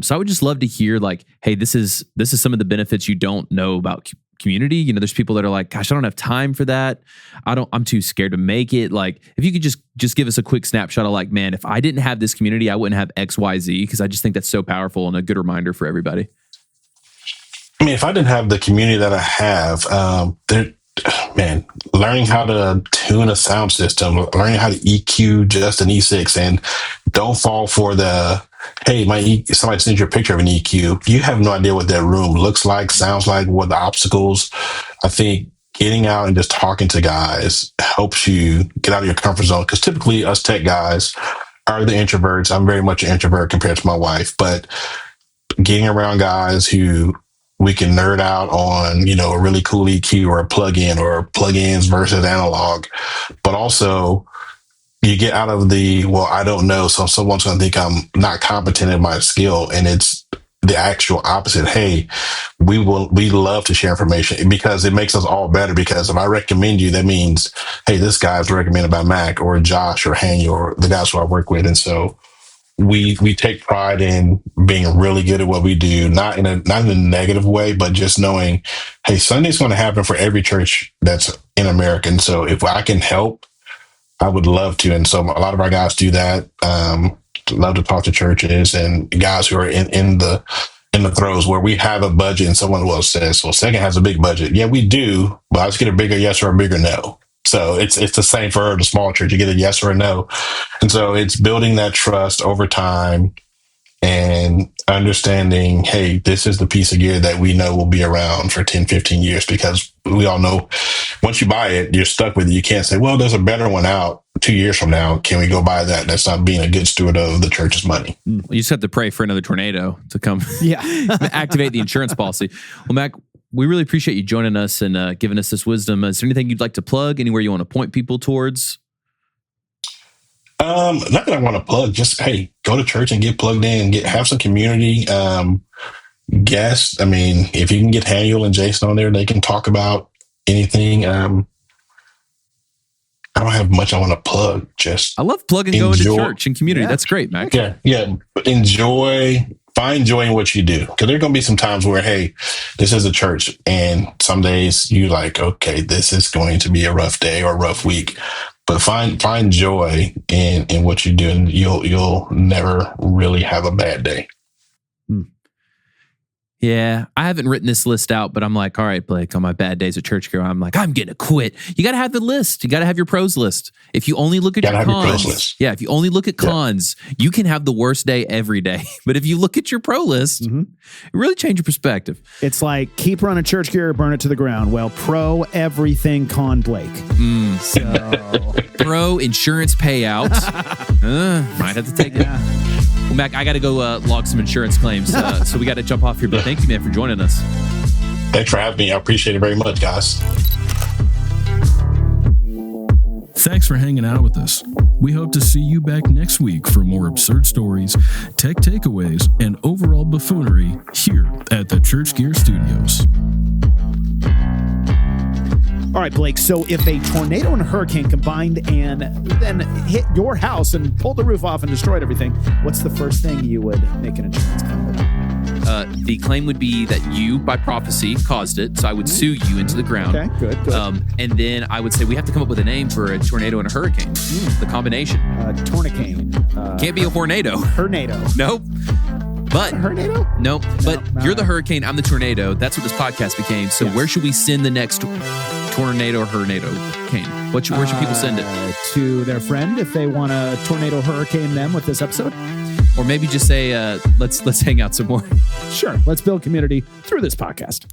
Speaker 2: So I would just love to hear like, hey, this is some of the benefits you don't know about community. You know, there's people that are like, gosh, I don't have time for that. I'm too scared to make it. Like, if you could just give us a quick snapshot of like, man, if I didn't have this community, I wouldn't have X, Y, Z, because I just think that's so powerful and a good reminder for everybody.
Speaker 4: I mean, if I didn't have the community that I have, learning how to tune a sound system, learning how to EQ just an E6, and don't fall for the, hey, somebody sends you a picture of an EQ. You have no idea what that room looks like, sounds like, what the obstacles. I think getting out and just talking to guys helps you get out of your comfort zone, because typically us tech guys are the introverts. I'm very much an introvert compared to my wife, but getting around guys who we can nerd out on, a really cool EQ or a plug-in or plug-ins versus analog, but also you get out of I don't know, so someone's going to think I'm not competent in my skill, and it's the actual opposite. Hey, we love to share information because it makes us all better, because if I recommend you, that means, hey, this guy's recommended by Mac or Josh or Hany or the guys who I work with. And so we take pride in being really good at what we do, not in a negative way, but just knowing, hey, Sunday's going to happen for every church that's in America. And so if I can help, I would love to. And so a lot of our guys do that. Love to talk to churches and guys who are in the throes where we have a budget and someone says, well, Second has a big budget. Yeah, we do, but I just get a bigger yes or a bigger no. So it's the same for the small church. You get a yes or a no. And so it's building that trust over time and understanding, hey, this is the piece of gear that we know will be around for 10, 15 years, because we all know once you buy it, you're stuck with it. You can't say, well, there's a better one out 2 years from now. Can we go buy that? That's not being a good steward of the church's money.
Speaker 2: You just have to pray for another tornado to come activate the insurance policy. Well, Mac, we really appreciate you joining us and giving us this wisdom. Is there anything you'd like to plug? Anywhere you want to point people towards?
Speaker 4: Not that I want to plug, just, hey, go to church and get plugged in, have some community. Guests, I mean, if you can get Haniel and Jason on there, they can talk about anything. I don't have much I want to plug. Just
Speaker 2: I love plugging going to church and community. Yeah. That's great, Mac.
Speaker 4: Yeah. Enjoy find joy in what you do. Because there are going to be some times where, hey, this is a church, and some days you like, okay, this is going to be a rough day or a rough week. But find joy in what you do, and you'll never really have a bad day.
Speaker 2: Yeah, I haven't written this list out, but I'm like, all right, Blake, on my bad days at church, I'm like, I'm going to quit. You got to have the list. You got to have your pros list. If you only look at your cons, if you only look at cons, you can have the worst day every day. But if you look at your pro list, it really change your perspective.
Speaker 1: It's like keep running church gear or burn it to the ground. Well, pro everything, con Blake. So
Speaker 2: pro insurance payout. Might have to take it. Well, Mac, I got to go log some insurance claims, so we got to jump off here. But thank you, man, for joining us.
Speaker 4: Thanks for having me. I appreciate it very much, guys.
Speaker 3: Thanks for hanging out with us. We hope to see you back next week for more absurd stories, tech takeaways, and overall buffoonery here at the Church Gear Studios.
Speaker 1: All right, Blake, so if a tornado and a hurricane combined and then hit your house and pulled the roof off and destroyed everything, what's the first thing you would make an insurance claim about?
Speaker 2: The claim would be that you, by prophecy, caused it, so I would sue you into the ground.
Speaker 1: Okay, good.
Speaker 2: And then I would say we have to come up with a name for a tornado and a hurricane. The combination.
Speaker 1: Tornicane.
Speaker 2: Can't be a tornado.
Speaker 1: Hurnado.
Speaker 2: Nope. But
Speaker 1: Hurnado?
Speaker 2: Nope. But you're the hurricane, I'm the tornado. That's what this podcast became. So where should we send the next tornado or hurricane? Where should people send it?
Speaker 1: To their friend if they want to tornado hurricane them with this episode.
Speaker 2: Or maybe just say, let's hang out some more.
Speaker 1: Sure. Let's build community through this podcast.